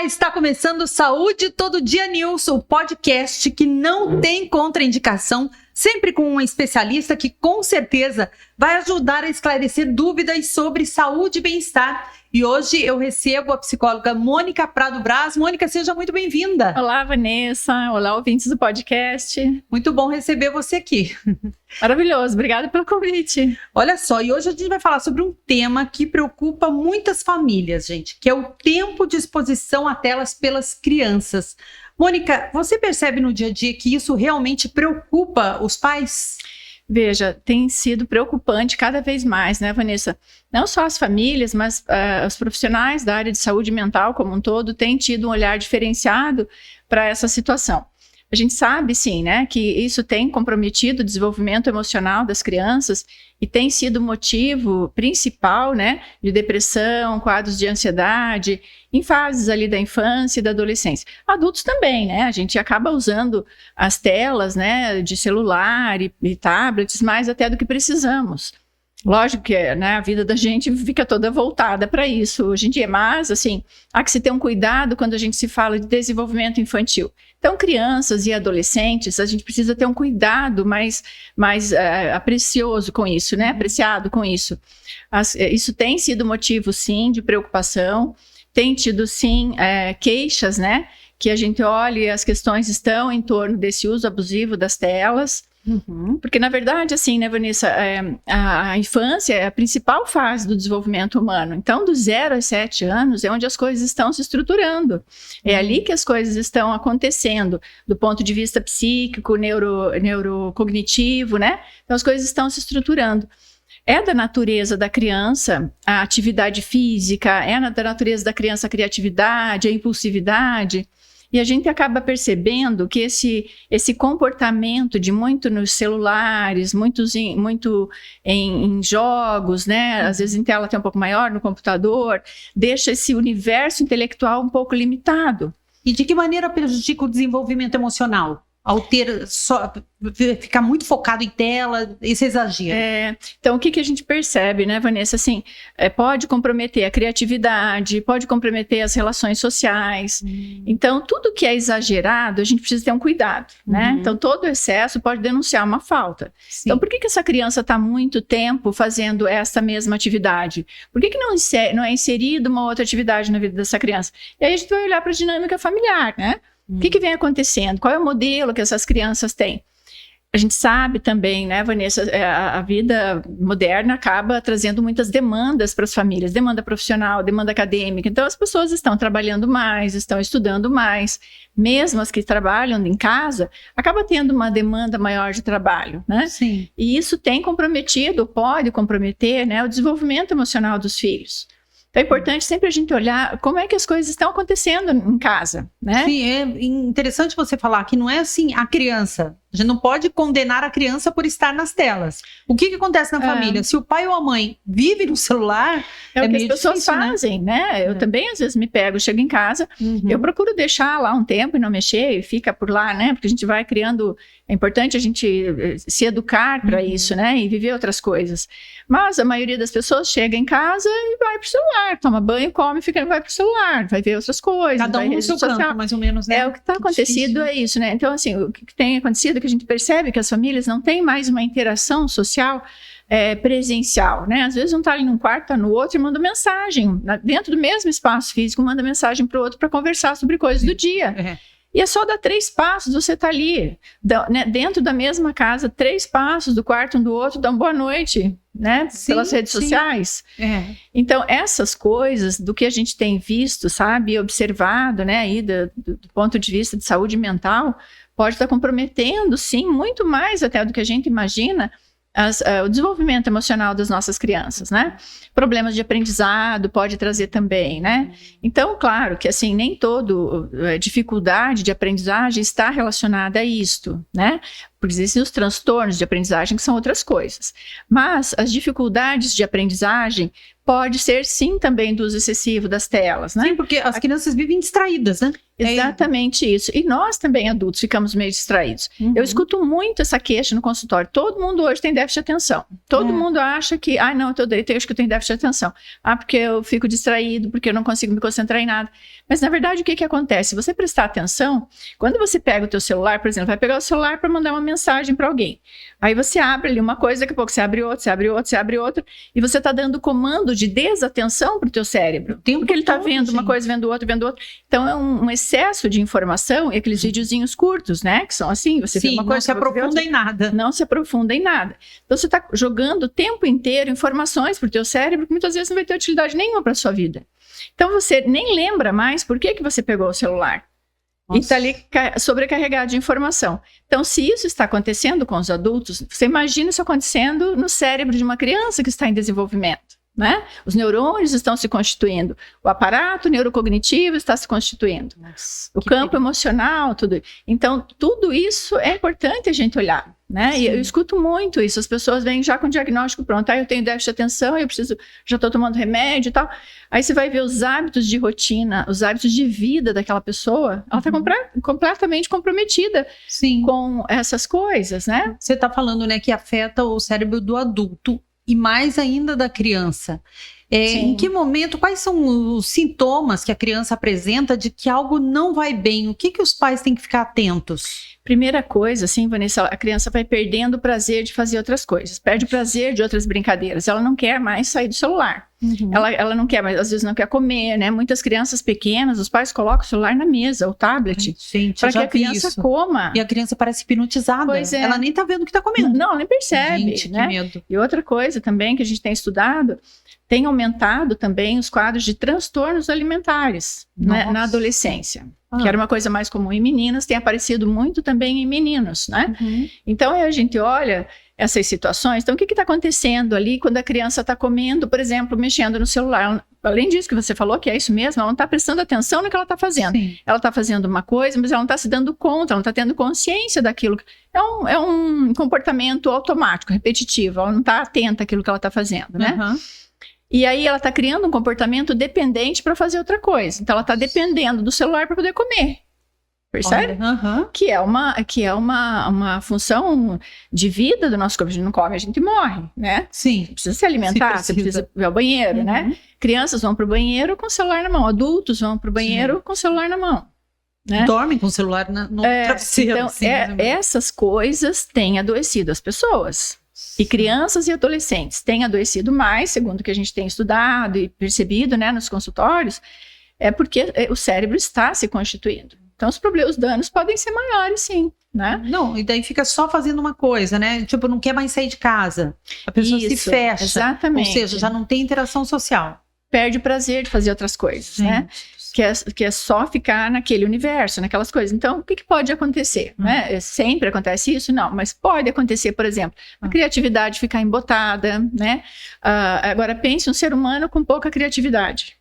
Está começando Saúde Todo Dia News, o podcast que não tem contraindicação, sempre com um especialista que com certeza vai ajudar a esclarecer dúvidas sobre saúde e bem-estar. E hoje eu recebo a psicóloga Mônica Prado Braz. Mônica, seja muito bem-vinda. Olá, Vanessa. Olá, ouvintes do podcast. Muito bom receber você aqui. Maravilhoso, obrigada pelo convite. Olha só, e hoje a gente vai falar sobre um tema que preocupa muitas famílias, gente, que é o tempo de exposição a telas pelas crianças. Mônica, você percebe no dia a dia que isso realmente preocupa os pais? Veja, tem sido preocupante cada vez mais, né, Vanessa? Não só as famílias, mas os profissionais da área de saúde mental como um todo têm tido um olhar diferenciado para essa situação. A gente sabe, sim, né, que isso tem comprometido o desenvolvimento emocional das crianças e tem sido motivo principal, né, de depressão, quadros de ansiedade, em fases ali da infância e da adolescência. Adultos também, né, a gente acaba usando as telas, né, de celular e tablets mais até do que precisamos. Lógico que, né, a vida da gente fica toda voltada para isso hoje em dia, mas assim, há que se ter um cuidado quando a gente se fala de desenvolvimento infantil. Então, crianças e adolescentes, a gente precisa ter um cuidado mais aprecioso com isso, né, apreciado com isso. Isso tem sido motivo, sim, de preocupação, tem tido, sim, queixas, né, que a gente olha e as questões estão em torno desse uso abusivo das telas. Porque, na verdade, assim, né, Vanessa, a infância é a principal fase do desenvolvimento humano. Então, dos 0 aos 7 anos é onde as coisas estão se estruturando. É ali que as coisas estão acontecendo, do ponto de vista psíquico, neurocognitivo, né? Então, as coisas estão se estruturando. É da natureza da criança a atividade física, da natureza da criança a criatividade, a impulsividade. E a gente acaba percebendo que esse comportamento de muito nos celulares, muito em jogos, né? Às vezes em tela até um pouco maior, no computador, deixa esse universo intelectual um pouco limitado. E de que maneira prejudica o desenvolvimento emocional? Ao ficar muito focado em tela, esse exagero. Então, o que a gente percebe, né, Vanessa? Assim, pode comprometer a criatividade, pode comprometer as relações sociais. Então, tudo que é exagerado, a gente precisa ter um cuidado, né? Então, todo excesso pode denunciar uma falta. Sim. Então, por que essa criança está muito tempo fazendo essa mesma atividade? Por que não é inserida uma outra atividade na vida dessa criança? E aí a gente vai olhar para a dinâmica familiar, né? O que vem acontecendo? Qual é o modelo que essas crianças têm? A gente sabe também, né, Vanessa, a vida moderna acaba trazendo muitas demandas para as famílias, demanda profissional, demanda acadêmica. Então, as pessoas estão trabalhando mais, estão estudando mais. Mesmo as que trabalham em casa, acaba tendo uma demanda maior de trabalho, né? Sim. E isso tem comprometido, pode comprometer, né, o desenvolvimento emocional dos filhos. Então é importante sempre a gente olhar como é que as coisas estão acontecendo em casa, né? Sim, é interessante você falar que não é assim a criança. A gente não pode condenar a criança por estar nas telas. O que acontece na família? Se o pai ou a mãe vive no celular, é o que meio as pessoas difícil, fazem, né? Eu também às vezes me pego, chego em casa, eu procuro deixar lá um tempo e não mexer, e fica por lá, né? Porque a gente vai criando, é importante a gente se educar para isso, né? E viver outras coisas. Mas a maioria das pessoas chega em casa e vai pro celular, toma banho, come, vai pro celular, vai ver outras coisas. Cada um no seu canto, mais ou menos, né? É, o que está acontecido é isso, né? Então, assim, o que tem acontecido é que a gente percebe que as famílias não têm mais uma interação social presencial, né? Às vezes um está ali num quarto, está no outro e manda mensagem, dentro do mesmo espaço físico, manda mensagem para o outro para conversar sobre coisas do dia. E é só dar 3 passos, você está ali, né, dentro da mesma casa, 3 passos do quarto um do outro, dá uma boa noite, né? Sim, pelas redes sociais. Então, essas coisas, do que a gente tem visto, sabe, observado, né, aí do ponto de vista de saúde mental, pode estar comprometendo, sim, muito mais até do que a gente imagina, o desenvolvimento emocional das nossas crianças, né? Problemas de aprendizado pode trazer também, né? Então, claro que assim, nem toda dificuldade de aprendizagem está relacionada a isto, né? Porque existem os transtornos de aprendizagem que são outras coisas. Mas as dificuldades de aprendizagem pode ser sim também do uso excessivo das telas, né? Sim, porque as crianças vivem distraídas, né? Exatamente isso. E nós também, adultos, ficamos meio distraídos. Eu escuto muito essa queixa no consultório. Todo mundo hoje tem déficit de atenção. Todo mundo acha que, não, eu acho que eu tenho déficit de atenção. Porque eu fico distraído, porque eu não consigo me concentrar em nada. Mas, na verdade, o que acontece? Se você prestar atenção, quando você pega o teu celular, por exemplo, vai pegar o celular para mandar uma mensagem para alguém. Aí você abre ali uma coisa, daqui a pouco você abre outra, você abre outra, você abre outra, e você está dando comando de desatenção para o teu cérebro. Porque ele está vendo uma coisa, vendo outra, vendo outra. Então, é um excesso de informação e aqueles videozinhos curtos, né? Que são assim, você vê uma coisa... não se aprofunda em nada. Não se aprofunda em nada. Então, você está jogando o tempo inteiro informações para o teu cérebro que muitas vezes não vai ter utilidade nenhuma para a sua vida. Então, você nem lembra mais por que você pegou o celular. Nossa. E está ali sobrecarregado de informação. Então, se isso está acontecendo com os adultos, você imagina isso acontecendo no cérebro de uma criança que está em desenvolvimento, né? Os neurônios estão se constituindo, o aparato neurocognitivo está se constituindo, o campo emocional, tudo. Então, tudo isso é importante a gente olhar, né? Sim. E eu escuto muito isso, as pessoas vêm já com o diagnóstico pronto, eu tenho déficit de atenção, já estou tomando remédio e tal. Aí você vai ver os hábitos de rotina, os hábitos de vida daquela pessoa, ela está completamente comprometida com essas coisas, né? Você está falando, né, que afeta o cérebro do adulto e mais ainda da criança. Em que momento, quais são os sintomas que a criança apresenta de que algo não vai bem? O que os pais têm que ficar atentos? Primeira coisa, assim, Vanessa, a criança vai perdendo o prazer de fazer outras coisas, perde o prazer de outras brincadeiras, ela não quer mais sair do celular, ela não quer mais, às vezes não quer comer, né? Muitas crianças pequenas, os pais colocam o celular na mesa, o tablet, para que a criança coma. E a criança parece hipnotizada, ela nem tá vendo o que tá comendo. Não, ela nem percebe, gente, né? Que medo. E outra coisa também que a gente tem estudado, tem aumentado também os quadros de transtornos alimentares, né, na adolescência. Que era uma coisa mais comum em meninas, tem aparecido muito também em meninos, né? Então, a gente olha essas situações, então o que está acontecendo ali quando a criança está comendo, por exemplo, mexendo no celular? Além disso que você falou, que é isso mesmo, ela não está prestando atenção no que ela está fazendo. Ela está fazendo uma coisa, mas ela não está se dando conta, ela não está tendo consciência daquilo. É um comportamento automático, repetitivo, ela não está atenta àquilo que ela está fazendo, né? E aí ela está criando um comportamento dependente para fazer outra coisa. Então ela está dependendo do celular para poder comer. Percebe? Que é uma função de vida do nosso corpo. A gente não come, a gente morre, né? Sim. Precisa se alimentar, você precisa ir ao banheiro, né? Crianças vão para o banheiro com o celular na mão, adultos vão para o banheiro com o celular na mão. Né? Dormem com o celular no travesseiro. Então, essas coisas têm adoecido as pessoas. E crianças e adolescentes têm adoecido mais, segundo o que a gente tem estudado e percebido, né, nos consultórios, é porque o cérebro está se constituindo. Então, os danos podem ser maiores, sim, né? Não, e daí fica só fazendo uma coisa, né? Tipo, não quer mais sair de casa. A pessoa se fecha. Exatamente. Ou seja, já não tem interação social. Perde o prazer de fazer outras coisas, né? Que é só ficar naquele universo, naquelas coisas. Então, o que pode acontecer? Né? Sempre acontece isso? Não, mas pode acontecer, por exemplo, a criatividade ficar embotada, né? Agora, pense um ser humano com pouca criatividade.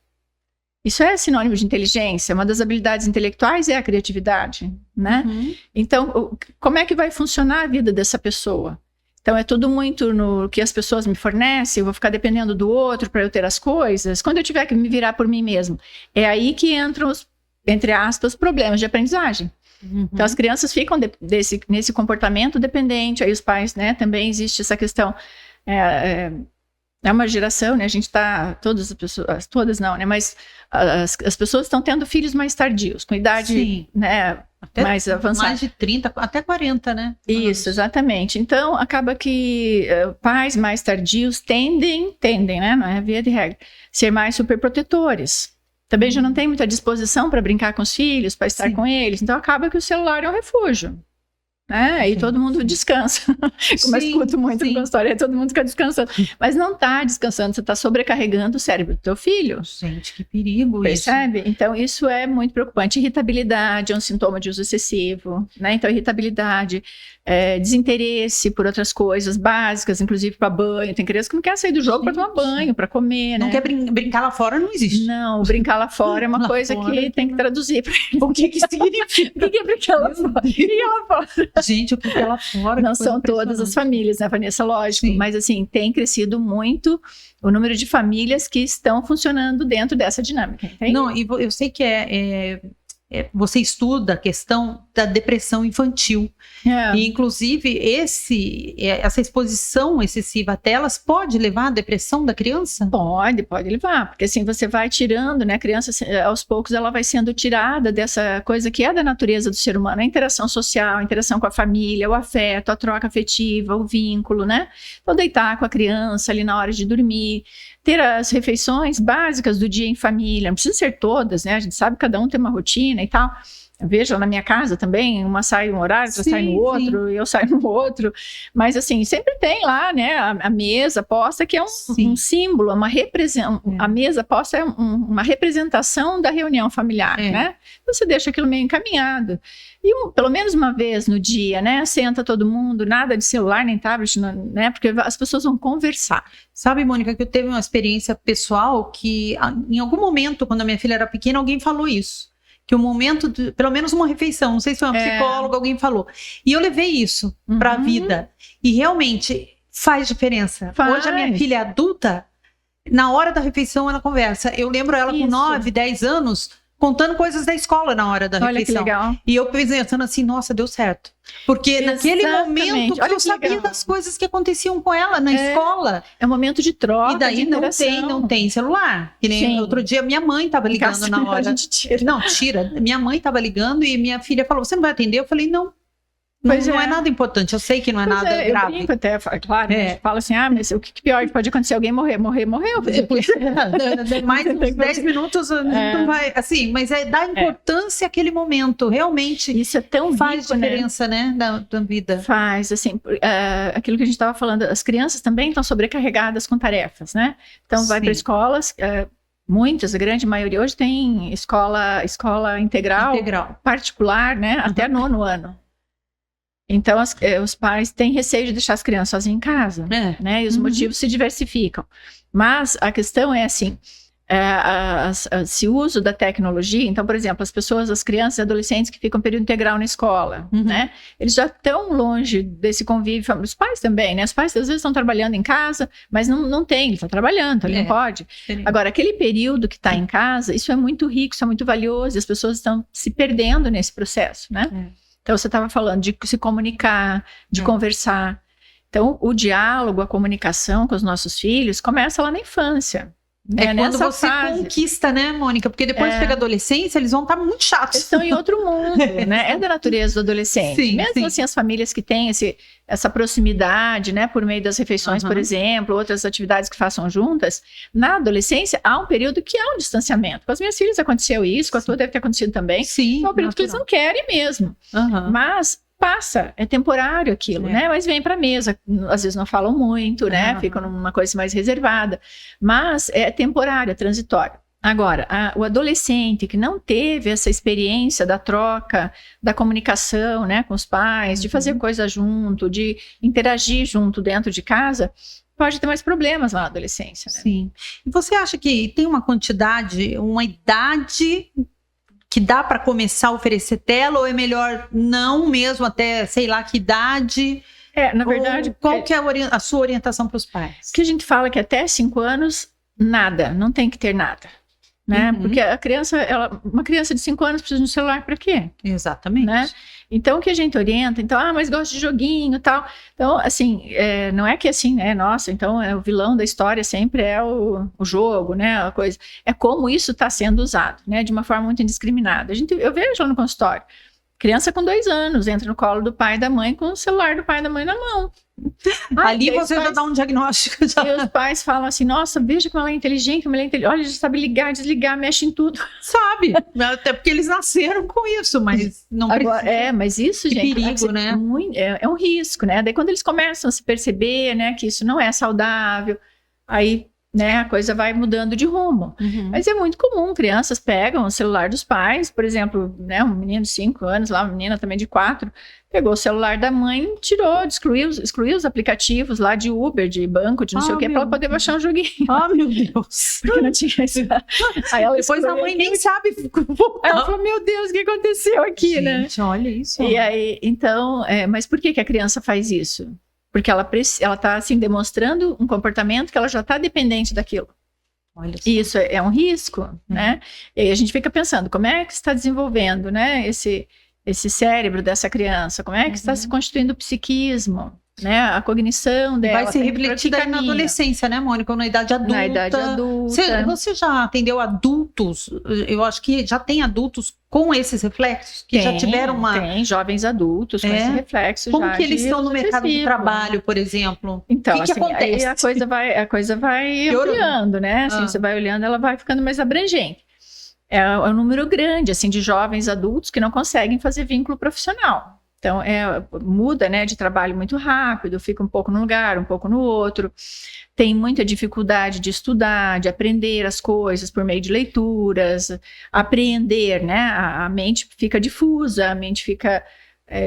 Isso é sinônimo de inteligência. Uma das habilidades intelectuais é a criatividade, né? Então, como é que vai funcionar a vida dessa pessoa? Então, é tudo muito no que as pessoas me fornecem, eu vou ficar dependendo do outro para eu ter as coisas. Quando eu tiver que me virar por mim mesmo, é aí que entram os, entre aspas, problemas de aprendizagem. Então, as crianças ficam nesse comportamento dependente, aí os pais, né, também existe essa questão. É uma geração, né, a gente está, todas as pessoas, todas não, né, mas as pessoas estão tendo filhos mais tardios, com idade, né, até mais avançada. Mais de 30, até 40, né? Isso, exatamente. Então, acaba que pais mais tardios tendem, né, não é via de regra, ser mais superprotetores. Também já não tem muita disposição para brincar com os filhos, para estar com eles, então acaba que o celular é um refúgio. E todo mundo descansa. Como eu escuto muito no consultório, todo mundo fica descansando. Mas não está descansando, você está sobrecarregando o cérebro do teu filho. Gente, que perigo. Percebe? Isso. Então, isso é muito preocupante. Irritabilidade é um sintoma de uso excessivo, né? Então, irritabilidade, desinteresse por outras coisas básicas, inclusive para banho. Tem criança que não quer sair do jogo para tomar banho, para comer, não né? quer brincar lá fora, não existe. Não, brincar lá fora é uma coisa que tem que traduzir para ele. O que significa? O que é brincar lá fora? O que é lá fora? Gente, o que é lá fora? Não são todas as famílias, né, Vanessa? Lógico, mas assim, tem crescido muito o número de famílias que estão funcionando dentro dessa dinâmica, entende? Não, e eu sei que é você estuda a questão da depressão infantil. E, inclusive, essa exposição excessiva a telas pode levar à depressão da criança? Pode levar, porque assim você vai tirando, né? A criança, aos poucos, ela vai sendo tirada dessa coisa que é da natureza do ser humano, a interação social, a interação com a família, o afeto, a troca afetiva, o vínculo, né? Então, deitar com a criança ali na hora de dormir, ter as refeições básicas do dia em família, não precisa ser todas, né? A gente sabe que cada um tem uma rotina e tal. Veja, na minha casa também, uma sai um horário, outra sai no outro, e eu saio no outro. Mas, assim, sempre tem lá, né, a mesa posta, que é um símbolo, a mesa posta é uma representação da reunião familiar, né? Você deixa aquilo meio encaminhado. E pelo menos uma vez no dia, né, senta todo mundo, nada de celular nem tablet, né, porque as pessoas vão conversar. Sabe, Mônica, que eu teve uma experiência pessoal que, em algum momento, quando a minha filha era pequena, alguém falou isso. Que o momento, pelo menos uma refeição, não sei se foi uma psicóloga, alguém falou. E eu levei isso para a vida. E realmente faz diferença. Hoje a minha filha é adulta, na hora da refeição ela conversa. Eu lembro ela com 9, 10 anos, contando coisas da escola na hora da refeição. Que legal. E eu pensando assim, nossa, deu certo. Porque naquele momento eu sabia das coisas que aconteciam com ela na escola. É um momento de troca, e daí não tem celular. Que nem outro dia minha mãe estava ligando na hora. A gente tira. Não, tira. Minha mãe estava ligando e minha filha falou, você não vai atender? Eu falei, não. Não é nada importante, eu sei que não é nada grave. Eu brinco até, claro, a gente fala assim, mas o que pior pode acontecer? Alguém morreu. Mais uns 10 minutos não vai, assim, mas dá importância àquele momento, realmente. Isso é tão faz rico, diferença, né, da vida. Faz, assim, aquilo que a gente estava falando, as crianças também estão sobrecarregadas com tarefas, né? Então vai para escolas, muitas, a grande maioria hoje tem escola integral. Particular, né, até 9º ano. Então, os pais têm receio de deixar as crianças sozinhas em casa, né? E os motivos se diversificam. Mas a questão é assim, esse uso da tecnologia, então, por exemplo, as crianças e adolescentes que ficam período integral na escola, né? Eles já estão longe desse convívio, os pais também, né? Os pais às vezes estão trabalhando em casa, mas não tem, ele está trabalhando, então ele não pode. Agora, aquele período que está em casa, isso é muito rico, isso é muito valioso, e as pessoas estão se perdendo nesse processo, né? Então, você estava falando de se comunicar, de conversar. Então, o diálogo, a comunicação com os nossos filhos começa lá na infância. Quando você conquista, né, Mônica? Porque depois chega a adolescência, eles vão estar muito chatos. Eles estão em outro mundo, né? É da natureza do adolescente. Mesmo assim, as famílias que têm essa proximidade, né, por meio das refeições, por exemplo, outras atividades que façam juntas, na adolescência há um período que há um distanciamento. Com as minhas filhas aconteceu isso, com a tua deve ter acontecido também. É um período que eles não querem mesmo. Mas passa, é temporário aquilo, né? Mas vem para a mesa, às vezes não falam muito, né? Ficam numa coisa mais reservada, mas é temporário, é transitório. Agora, o adolescente que não teve essa experiência da troca, da comunicação, né, com os pais, de fazer coisa junto, de interagir junto dentro de casa, pode ter mais problemas na adolescência, né? Sim. E você acha que tem uma idade que dá para começar a oferecer tela, ou é melhor não mesmo até, sei lá, que idade? Na verdade... Qual que é a sua orientação para os pais? Que a gente fala que até 5 anos, nada, não tem que ter nada, né? Porque a criança, uma criança de 5 anos precisa de um celular para quê? Exatamente. Né? Então, o que a gente orienta, então, mas gosta de joguinho e tal. Então, assim, não é que assim, né, nossa, então o vilão da história sempre é o jogo, né, a coisa. É como isso está sendo usado, né, de uma forma muito indiscriminada. Eu vejo lá no consultório, criança com 2 anos, entra no colo do pai e da mãe com o celular do pai e da mãe na mão. Ali você já dá um diagnóstico. E os pais falam assim, nossa, veja como ela é inteligente, olha, já sabe ligar, desligar, mexe em tudo. Sabe, até porque eles nasceram com isso, mas não precisa. Mas isso, que gente, perigo, né? É um risco, né? Daí quando eles começam a se perceber, né, que isso não é saudável, aí, né, a coisa vai mudando de rumo. Mas é muito comum, crianças pegam o celular dos pais, por exemplo, né, um menino de 5 anos, lá, uma menina também de 4, pegou o celular da mãe, excluiu os aplicativos lá de Uber, de banco, de não sei o que, para ela poder baixar um joguinho. Meu Deus. Porque não tinha isso. Aí ela depois a mãe nem sabe. Aí ela falou, meu Deus, o que aconteceu aqui, gente, né? Olha isso. E aí, então, mas por que a criança faz isso? Porque ela está assim, demonstrando um comportamento que ela já está dependente daquilo. Olha só. Isso é um risco, né? E aí a gente fica pensando, como é que está desenvolvendo, né, esse cérebro dessa criança? Como é que está se constituindo o psiquismo, né? A cognição dela. Vai se refletir daí na adolescência, né, Mônica? Ou na idade adulta. Na idade adulta. Você já atendeu adultos? Eu acho que já tem adultos com esses reflexos? Que já tiveram uma... Tem jovens adultos com esse reflexo. Como já que eles estão no mercado de trabalho, por exemplo? Então, o que acontece? Aí a coisa vai ampliando, né? Assim, você vai olhando, ela vai ficando mais abrangente. É um número grande, assim, de jovens adultos que não conseguem fazer vínculo profissional. Então, muda, né, de trabalho muito rápido, fica um pouco num lugar, um pouco no outro. Tem muita dificuldade de estudar, de aprender as coisas por meio de leituras, apreender, né? A mente fica difusa, a mente fica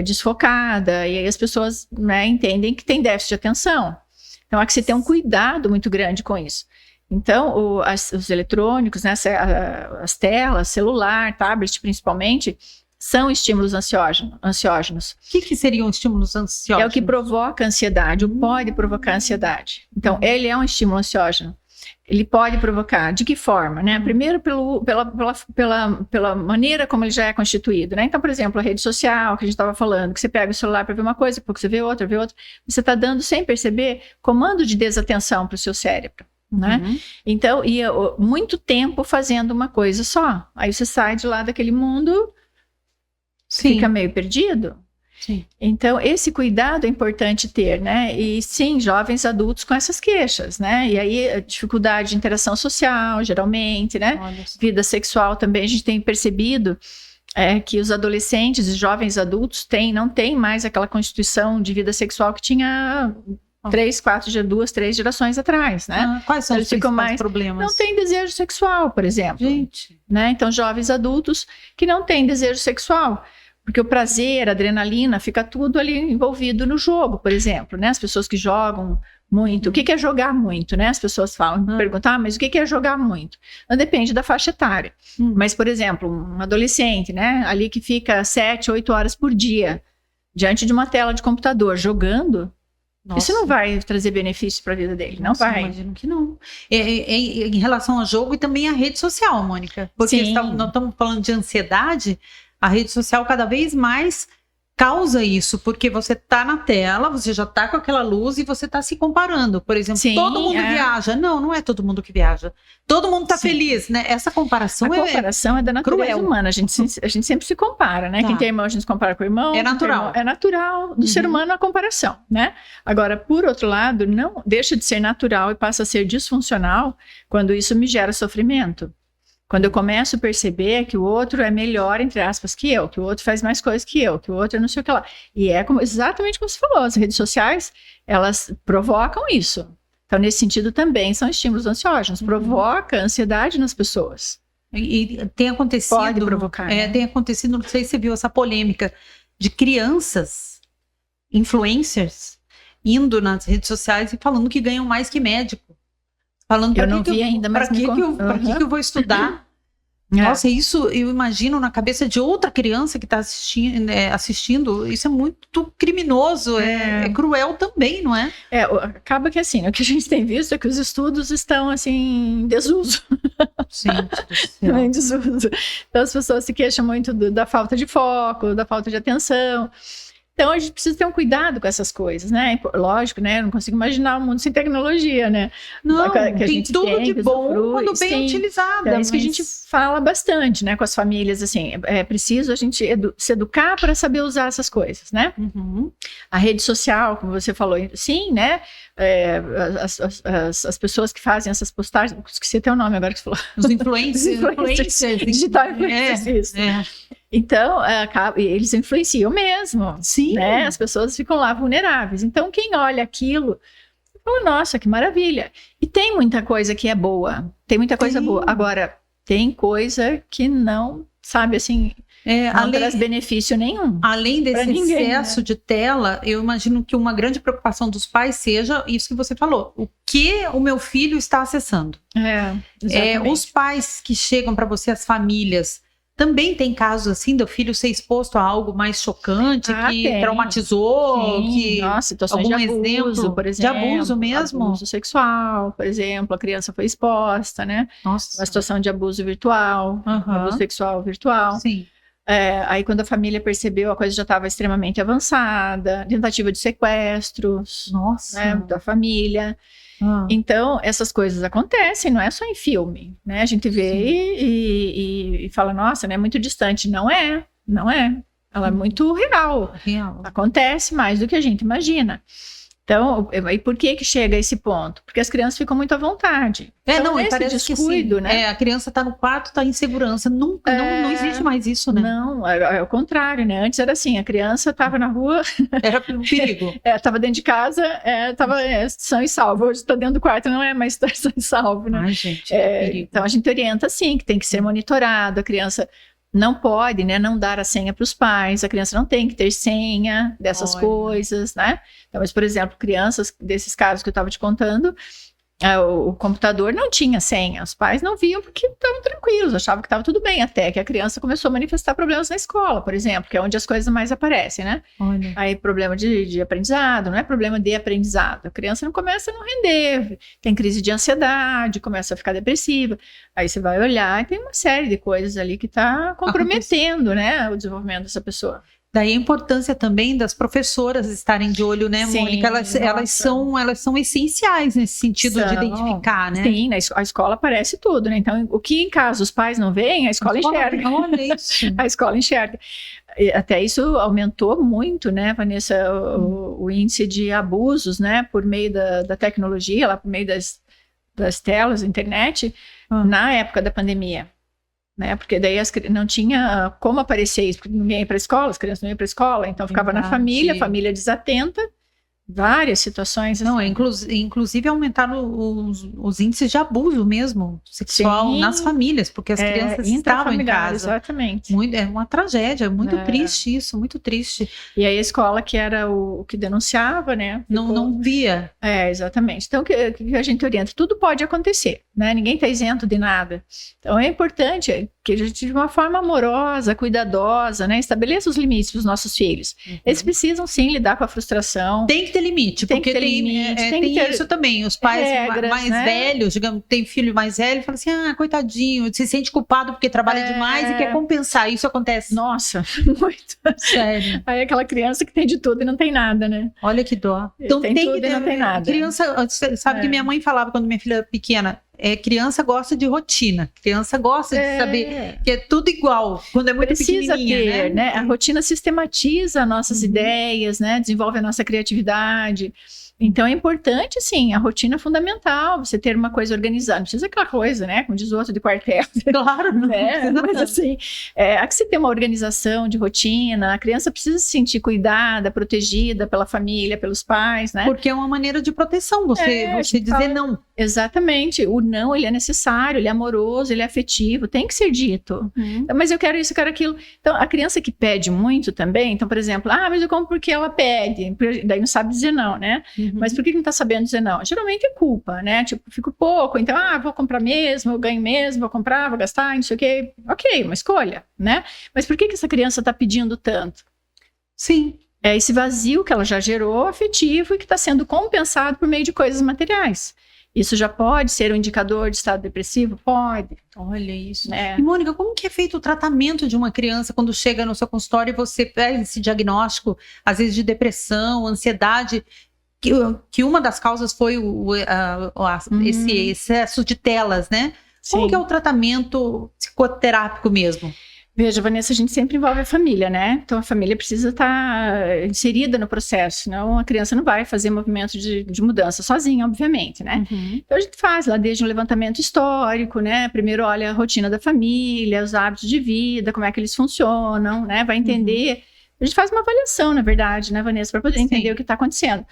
desfocada, e aí as pessoas, né, entendem que tem déficit de atenção. Então, há que se ter um cuidado muito grande com isso. Então, os eletrônicos, né, as telas, celular, tablet principalmente, são estímulos ansiógenos. O que seriam estímulos ansiógenos? É o que provoca ansiedade, ou pode provocar ansiedade. Então, ele é um estímulo ansiógeno. Ele pode provocar, de que forma, né? Primeiro, pela maneira como ele já é constituído, né? Então, por exemplo, a rede social, que a gente estava falando, que você pega o celular para ver uma coisa, depois você vê outra, você está dando, sem perceber, comando de desatenção para o seu cérebro. Né? Então, muito tempo fazendo uma coisa só. Aí você sai de lá daquele mundo, fica meio perdido. Sim. Então, esse cuidado é importante ter, né? E sim, jovens adultos com essas queixas, né? E aí, dificuldade de interação social, geralmente, né? Vida sexual também, a gente tem percebido que os adolescentes e jovens adultos não têm mais aquela constituição de vida sexual que tinha 2, 3 gerações atrás, né? Quais são os principais problemas? Não tem desejo sexual, por exemplo. Gente. Né? Então, jovens adultos que não têm desejo sexual, porque o prazer, a adrenalina, fica tudo ali envolvido no jogo, por exemplo, né? As pessoas que jogam muito. O que é jogar muito, né? As pessoas perguntam, mas o que é jogar muito? Não depende da faixa etária. Mas, por exemplo, um adolescente, né? Ali que fica 7, 8 horas por dia diante de uma tela de computador jogando, isso não vai trazer benefício para a vida dele, não vai. Imagino que não. Em relação ao jogo e também à rede social, Mônica. Porque nós estamos falando de ansiedade, a rede social cada vez mais causa isso, porque você está na tela, você já está com aquela luz e você está se comparando. Por exemplo, todo mundo viaja. Não é todo mundo que viaja. Todo mundo está feliz, né? Essa comparação é da natureza humana. A gente sempre se compara, né? Quem tem irmão, a gente se compara com o irmão. É natural. É natural do ser humano a comparação, né? Agora, por outro lado, não deixa de ser natural e passa a ser disfuncional quando isso me gera sofrimento. Quando eu começo a perceber que o outro é melhor, entre aspas, que o outro faz mais coisas que o outro é não sei o que lá. E exatamente como você falou, as redes sociais, elas provocam isso. Então, nesse sentido também são estímulos ansiógenos, provoca ansiedade nas pessoas. E tem acontecido... Pode provocar. Né? Tem acontecido, não sei se você viu essa polêmica, de crianças, influencers, indo nas redes sociais e falando que ganham mais que médico. Falando, eu não vi ainda, mas para que eu vou estudar? Nossa, isso eu imagino na cabeça de outra criança que está assistindo, isso é muito criminoso, é cruel também, não é? Acaba que assim, o que a gente tem visto é que os estudos estão assim, em desuso. Gente do céu. Em desuso. Então as pessoas se queixam muito da falta de foco, da falta de atenção. Então, a gente precisa ter um cuidado com essas coisas, né? Lógico, né? Eu não consigo imaginar um mundo sem tecnologia, né? Não, tem tudo de bom quando bem utilizado. É isso que a gente fala bastante, né? Com as famílias, assim, é preciso a gente se educar para saber usar essas coisas, né? A rede social, como você falou, sim, né? As pessoas que fazem essas postagens, esqueci até o nome agora que você falou. Os influencers. Digital influencers, Então, eles influenciam mesmo. Sim. Né? As pessoas ficam lá vulneráveis. Então, quem olha aquilo, fala, nossa, que maravilha. E tem muita coisa que é boa. Tem muita coisa boa. Agora, tem coisa que não, sabe, assim, não traz benefício nenhum. Além desse excesso de tela, eu imagino que uma grande preocupação dos pais seja isso que você falou. O que o meu filho está acessando? Exatamente. Os pais que chegam para você, as famílias, Também tem casos assim do filho ser exposto a algo mais chocante, que tem. traumatizou, Sim. que Nossa, situações algum de abuso, exemplo por exemplo. de abuso mesmo? Abuso sexual, por exemplo, a criança foi exposta, né? Nossa. Uma situação de abuso virtual, abuso sexual virtual. Sim. Aí quando a família percebeu, a coisa já estava extremamente avançada, tentativa de sequestros, Nossa. né, da família. Então, essas coisas acontecem, não é só em filme, né? A gente vê e fala, nossa, né, é muito distante. Não é. Ela é muito real. Acontece mais do que a gente imagina. Então, e por que chega a esse ponto? Porque as crianças ficam muito à vontade. Então, e parece descuido, que né? A criança está no quarto, está em segurança. Nunca, não existe mais isso, né? Não, é o contrário, né? Antes era assim, a criança estava na rua... Era um perigo. Estava dentro de casa, estava são e salvo. Hoje está dentro do quarto, não é mais são e salvo, né? Ai, gente, perigo. Então, a gente orienta, sim, que tem que ser monitorado. A criança não pode, né, não dar a senha para os pais. A criança não tem que ter senha dessas coisas, né? Então, mas, por exemplo, crianças desses casos que eu estava te contando, o computador não tinha senha, os pais não viam porque estavam tranquilos, achavam que estava tudo bem, até que a criança começou a manifestar problemas na escola, por exemplo, que é onde as coisas mais aparecem, né? Olha. Aí problema de aprendizado, não é problema de aprendizado, a criança não começa a não render, tem crise de ansiedade, começa a ficar depressiva, aí você vai olhar e tem uma série de coisas ali que está comprometendo, né, o desenvolvimento dessa pessoa. Daí a importância também das professoras estarem de olho, né, Sim, Mônica? Elas são essenciais nesse sentido de identificar, né? Sim, a escola aparece tudo, né? Então, o que em casa os pais não veem, a escola enxerga. Olha isso. A escola enxerga. E até isso aumentou muito, né, Vanessa, o índice de abusos, né, por meio da tecnologia, lá por meio das telas, internet, na época da pandemia. Né? Porque daí não tinha como aparecer isso, porque ninguém ia para a escola, as crianças não iam para a escola, então ficava na família, a família desatenta, várias situações. Não, assim. inclusive aumentaram os índices de abuso mesmo, sexual nas famílias, porque as crianças estavam em casa. Exatamente. É uma tragédia, muito triste isso, muito triste. E aí a escola, que era o que denunciava, né? Não via. Exatamente. Então, o que a gente orienta? Tudo pode acontecer, né? Ninguém está isento de nada. Então, é importante que a gente, de uma forma amorosa, cuidadosa, né, estabeleça os limites para os nossos filhos. Eles precisam, sim, lidar com a frustração. Tem que ter limite, porque tem isso também. Os pais regras, mais velhos, digamos, tem filho mais velho, fala assim, coitadinho, se sente culpado porque trabalha demais e quer compensar. Isso acontece. Nossa, muito. Sério. Aí aquela criança que tem de tudo e não tem nada, né? Olha que dó. Então tem tudo e não tem nada. Criança, sabe que minha mãe falava quando minha filha era pequena, criança gosta de rotina, criança gosta de saber que é tudo igual, quando é muito pequenininha, né? A rotina sistematiza nossas ideias, né? Desenvolve a nossa criatividade. Então é importante, sim, a rotina é fundamental, você ter uma coisa organizada, não precisa aquela coisa, né, como diz o outro de quartel. Claro, não né? Mas assim, há que você ter uma organização de rotina, a criança precisa se sentir cuidada, protegida pela família, pelos pais, né? Porque é uma maneira de proteção, você dizer não. Exatamente, o não, ele é necessário, ele é amoroso, ele é afetivo, tem que ser dito. Mas eu quero isso, eu quero aquilo. Então, a criança que pede muito também, então, por exemplo, mas eu compro porque ela pede, daí não sabe dizer não, né? Mas por que não tá sabendo dizer não? Geralmente é culpa, né? Tipo, fico pouco, então, vou comprar mesmo, eu ganho mesmo, vou comprar, vou gastar, não sei o quê. Ok, uma escolha, né? Mas por que essa criança tá pedindo tanto? Sim. É esse vazio que ela já gerou afetivo e que está sendo compensado por meio de coisas materiais. Isso já pode ser um indicador de estado depressivo? Pode. Olha isso. Né? E, Mônica, como que é feito o tratamento de uma criança quando chega no seu consultório e você pega esse diagnóstico, às vezes de depressão, ansiedade, que uma das causas foi esse excesso de telas, né? Sim. Como que é o tratamento psicoterápico mesmo? Veja, Vanessa, a gente sempre envolve a família, né? Então, a família precisa estar inserida no processo, senão a criança não vai fazer movimento de mudança sozinha, obviamente, né? Então, a gente faz lá desde um levantamento histórico, né? Primeiro olha a rotina da família, os hábitos de vida, como é que eles funcionam, né? Vai entender. A gente faz uma avaliação, na verdade, né, Vanessa, para poder entender o que está acontecendo.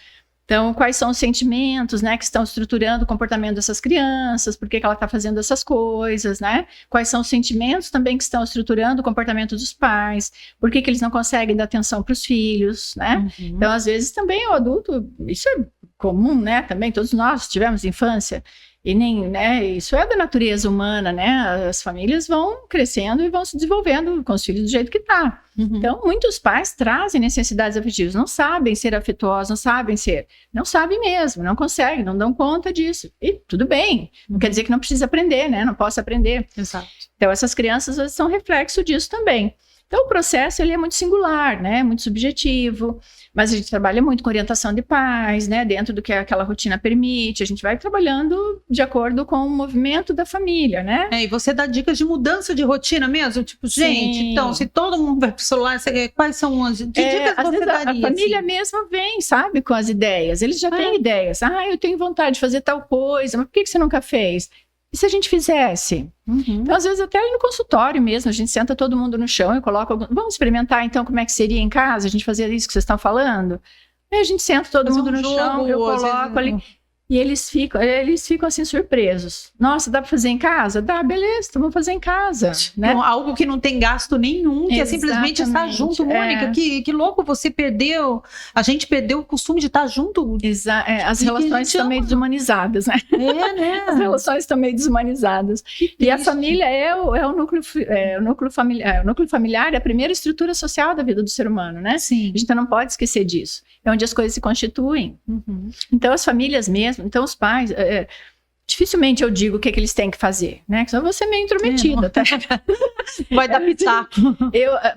Então, quais são os sentimentos, né, que estão estruturando o comportamento dessas crianças, por que ela está fazendo essas coisas, né? Quais são os sentimentos também que estão estruturando o comportamento dos pais, por que eles não conseguem dar atenção para os filhos, né? Então, às vezes também o adulto, isso é comum, né? Também todos nós tivemos infância. E nem, né, isso é da natureza humana, né? As famílias vão crescendo e vão se desenvolvendo com os filhos do jeito que tá. Então, muitos pais trazem necessidades afetivas, não sabem ser afetuosos, não sabem mesmo, não conseguem, não dão conta disso. E tudo bem, não quer dizer que não precisa aprender, né? Não posso aprender. Exato. Então, essas crianças são reflexo disso também. Então, o processo ele é muito singular, né? Muito subjetivo, mas a gente trabalha muito com orientação de pais, né? Dentro do que aquela rotina permite, a gente vai trabalhando de acordo com o movimento da família, né? E você dá dicas de mudança de rotina mesmo? Tipo, gente, então, se todo mundo vai pro celular, quais são as dicas que você daria? A família mesmo vem, sabe, com as ideias. Eles já têm ideias. Eu tenho vontade de fazer tal coisa, mas por que você nunca fez? E se a gente fizesse? Então, às vezes, até ali no consultório mesmo, a gente senta todo mundo no chão e coloca... Vamos experimentar, então, como é que seria em casa? A gente fazer isso que vocês estão falando? Aí a gente senta todo mundo no chão, eu coloco ali... E eles ficam assim surpresos. Nossa, dá para fazer em casa? Dá, beleza, então vamos fazer em casa, né? Então, algo que não tem gasto nenhum, que é simplesmente estar junto. Mônica, que louco, você perdeu, a gente perdeu o costume de estar junto. As relações estão meio desumanizadas, né? Né? As relações estão meio desumanizadas. E a família é o núcleo familiar. O núcleo familiar é a primeira estrutura social da vida do ser humano, né? Sim. A gente não pode esquecer disso. É onde as coisas se constituem. Então, as famílias mesmo, então os pais, dificilmente eu digo o que eles têm que fazer, né? Só você meio intrometida, tá? Vai dar pitaco.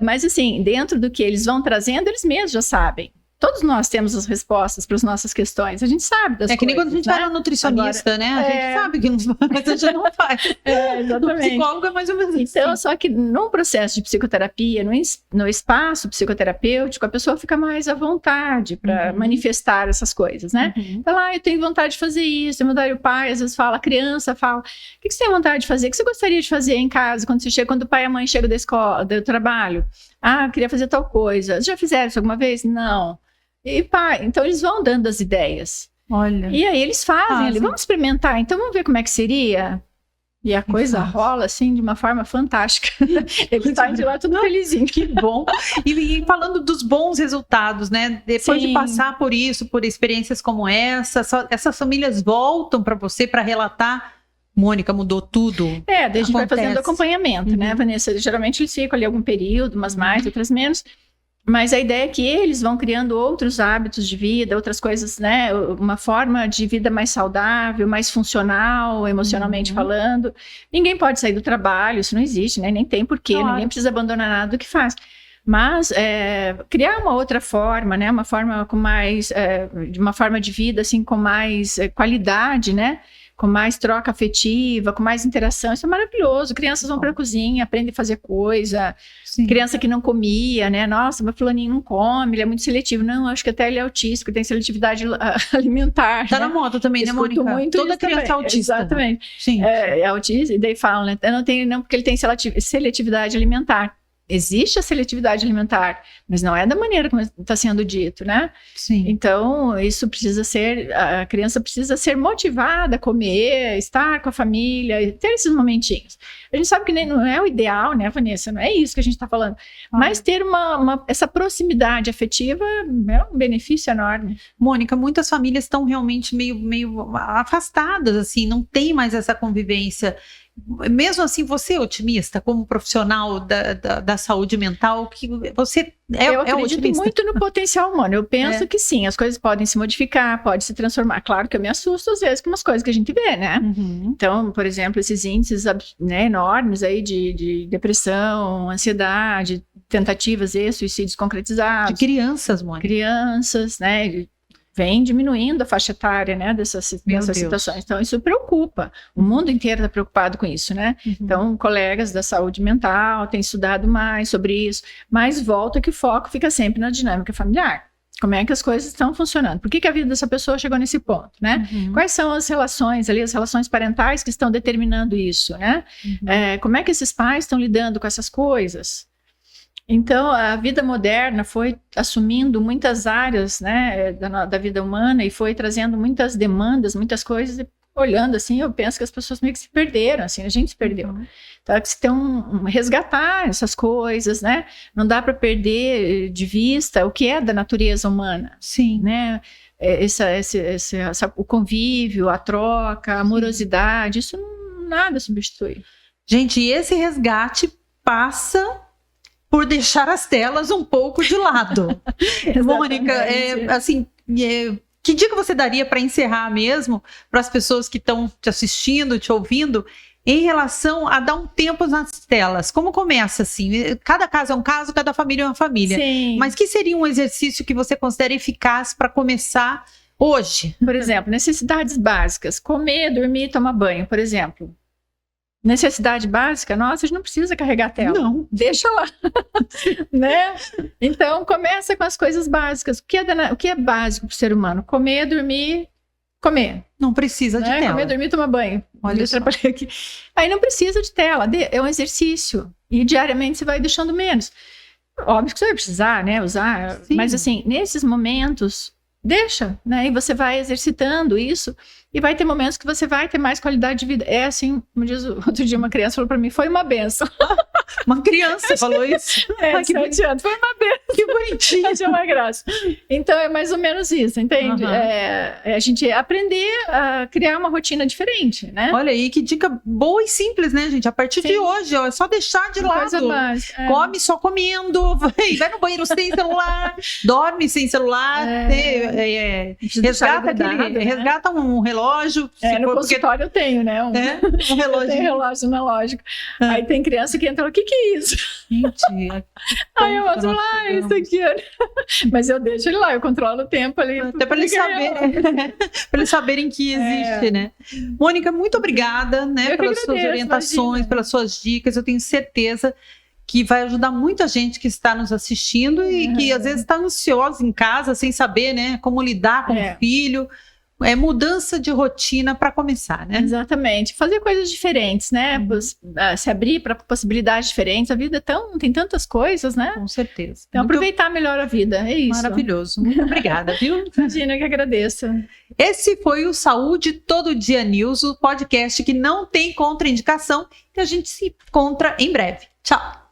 Mas assim, dentro do que eles vão trazendo, eles mesmos já sabem. Todos nós temos as respostas para as nossas questões. A gente sabe das coisas. Que nem quando a gente vai no nutricionista, né? A gente sabe que mas a gente não faz. Exatamente. O psicólogo é mais ou menos então, assim. Só que num processo de psicoterapia, no espaço psicoterapêutico, a pessoa fica mais à vontade para manifestar essas coisas, né? Então, eu tenho vontade de fazer isso, tenho vontade, o pai às vezes fala, a criança fala, o que você tem vontade de fazer? O que você gostaria de fazer em casa quando o pai e a mãe chegam da escola, do trabalho? Eu queria fazer tal coisa. Já fizeram isso alguma vez? Não. E pai, então eles vão dando as ideias. Olha. E aí eles fazem. Vamos experimentar, então vamos ver como é que seria. E a coisa rola assim de uma forma fantástica. Eles saem de lá tudo felizinho. Que bom. E falando dos bons resultados, né? Depois de passar por isso, por experiências como essas famílias voltam para você para relatar. Mônica, mudou tudo. Daí a gente vai fazendo acompanhamento, né, Vanessa? Geralmente eles ficam ali algum período, umas mais, outras menos. Mas a ideia é que eles vão criando outros hábitos de vida, outras coisas, né? Uma forma de vida mais saudável, mais funcional, emocionalmente falando. Ninguém pode sair do trabalho, isso não existe, né? Nem tem porquê, ninguém precisa abandonar nada do que faz. Mas criar uma outra forma, né? Uma forma com mais, de uma forma de vida assim com mais qualidade, né? Com mais troca afetiva, com mais interação, isso é maravilhoso. Crianças vão para a cozinha, aprendem a fazer coisa. Sim. Criança que não comia, né? Nossa, mas fulaninho não come, ele é muito seletivo. Não, acho que até ele é autista, tem seletividade alimentar. Tá, né? Na moda também, né, Mônica? Muito toda criança é autista. Exatamente. Sim. É autista, e daí falam, né? Não, porque ele tem seletividade alimentar. Existe a seletividade alimentar, mas não é da maneira como está sendo dito, né? Sim. Então, a criança precisa ser motivada a comer, estar com a família, ter esses momentinhos. A gente sabe que não é o ideal, né, Vanessa? Não é isso que a gente está falando. Mas ter essa proximidade afetiva é um benefício enorme. Mônica, muitas famílias estão realmente meio afastadas, assim, não tem mais essa convivência. Mesmo assim, você é otimista como profissional da saúde mental? Que você eu acredito otimista? Muito no potencial humano. Eu penso que sim, as coisas podem se modificar, pode se transformar. Claro que eu me assusto às vezes com umas coisas que a gente vê, né? Então, por exemplo, esses índices, né, enormes aí de depressão, ansiedade, tentativas e suicídios concretizados. De crianças, Mônica. Crianças, né? Vem diminuindo a faixa etária, né, dessas situações. Então, isso preocupa. O mundo inteiro está preocupado com isso, né? Então, colegas da saúde mental têm estudado mais sobre isso, mas volta que o foco fica sempre na dinâmica familiar. Como é que as coisas estão funcionando? Por que a vida dessa pessoa chegou nesse ponto, né? Quais são as relações ali, as relações parentais que estão determinando isso, né? Como é que esses pais estão lidando com essas coisas? Então, a vida moderna foi assumindo muitas áreas, né, da vida humana e foi trazendo muitas demandas, muitas coisas. E olhando assim, eu penso que as pessoas meio que se perderam, assim, a gente se perdeu. Então, é que se tem resgatar essas coisas, né? Não dá para perder de vista o que é da natureza humana. Sim. Né? o convívio, a troca, a amorosidade, isso nada substitui. Gente, esse resgate passa por deixar as telas um pouco de lado. Mônica, que dica você daria para encerrar mesmo para as pessoas que estão te assistindo, te ouvindo, em relação a dar um tempo nas telas? Como começa assim? Cada caso é um caso, cada família é uma família. Sim. Mas que seria um exercício que você considera eficaz para começar hoje? Por exemplo, necessidades básicas. Comer, dormir, tomar banho, por exemplo. Necessidade básica, nossa, a gente não precisa carregar a tela. Não. Deixa lá. Né? Então, começa com as coisas básicas. O que é básico para o ser humano? Comer, dormir, comer. Não precisa de tela. Comer, dormir, tomar banho. Olha só. Aqui. Aí não precisa de tela. É um exercício. E diariamente você vai deixando menos. Óbvio que você vai precisar, né? Usar. Sim. Mas assim, nesses momentos, deixa, né? E você vai exercitando isso. E vai ter momentos que você vai ter mais qualidade de vida. É assim, como diz outro dia uma criança falou pra mim, foi uma benção. Uma criança falou isso? Que 7 anos, foi uma benção. Que bonitinho. Achei uma graça. Então é mais ou menos isso, entende? Uhum. A gente aprender a criar uma rotina diferente, né? Olha aí, que dica boa e simples, né, gente? A partir de hoje, ó, é só deixar de lado. Coisa básica. Come só comendo, vai no banheiro sem celular, dorme sem celular, resgata um relógio. No consultório eu tenho, né? Um relógio. Eu tenho relógio analógico. Aí tem criança que entra, o que é isso? Gente. Aí eu mostro lá, isso aqui. Mas eu deixo ele lá, eu controlo o tempo ali. Até para eles saberem, para eles saberem que existe, né? Mônica, muito obrigada, né, pelas suas orientações, pelas suas dicas. Eu tenho certeza que vai ajudar muita gente que está nos assistindo e que às vezes está ansiosa em casa, sem saber, né, como lidar com o filho. É mudança de rotina para começar, né? Exatamente. Fazer coisas diferentes, né? Se abrir para possibilidades diferentes. A vida tem tantas coisas, né? Com certeza. Então, aproveitar melhor a vida. É isso. Maravilhoso. Muito obrigada, viu? Imagina, que agradeço. Esse foi o Saúde Todo Dia News, o podcast que não tem contraindicação. E a gente se encontra em breve. Tchau!